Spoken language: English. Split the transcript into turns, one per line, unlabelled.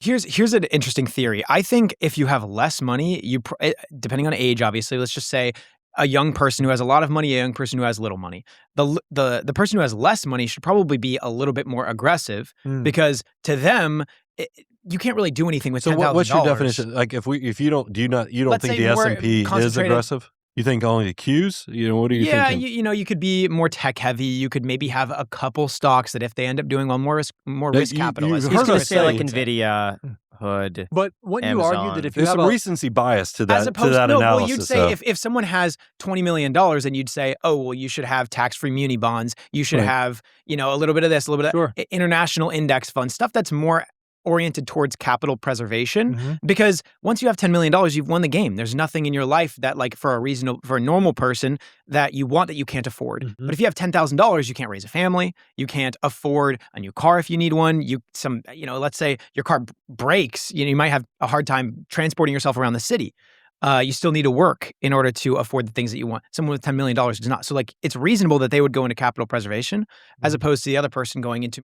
Here's an interesting theory. I think if you have less money, depending on age, obviously, let's just say a young person who has a lot of money, a young person who has little money. The person who has less money should probably be a little bit more aggressive because to them, you can't really do anything with $10,000.
What's your definition? Like if you don't think the S&P is aggressive? You think only the Qs? What do you think?
Yeah, you could be more tech heavy. You could maybe have a couple stocks that if they end up doing well, more risk capital.
He's going to say like NVIDIA, Hood,
But wouldn't you argue that if you
there's
have
some recency bias to that analysis?
Well, you'd say if someone has $20 million and you'd say, oh, well, you should have tax-free muni bonds. You should have, a little bit of this, a little bit of that. International index funds, stuff that's more oriented towards capital preservation, because once you have $10 million, you've won the game. There's nothing in your life that for a normal person that you want that you can't afford. But if you have $10,000, you can't raise a family. You can't afford a new car if you need one. Let's say your car breaks. You might have a hard time transporting yourself around the city. You still need to work in order to afford the things that you want. Someone with $10 million does not. So it's reasonable that they would go into capital preservation as opposed to the other person going into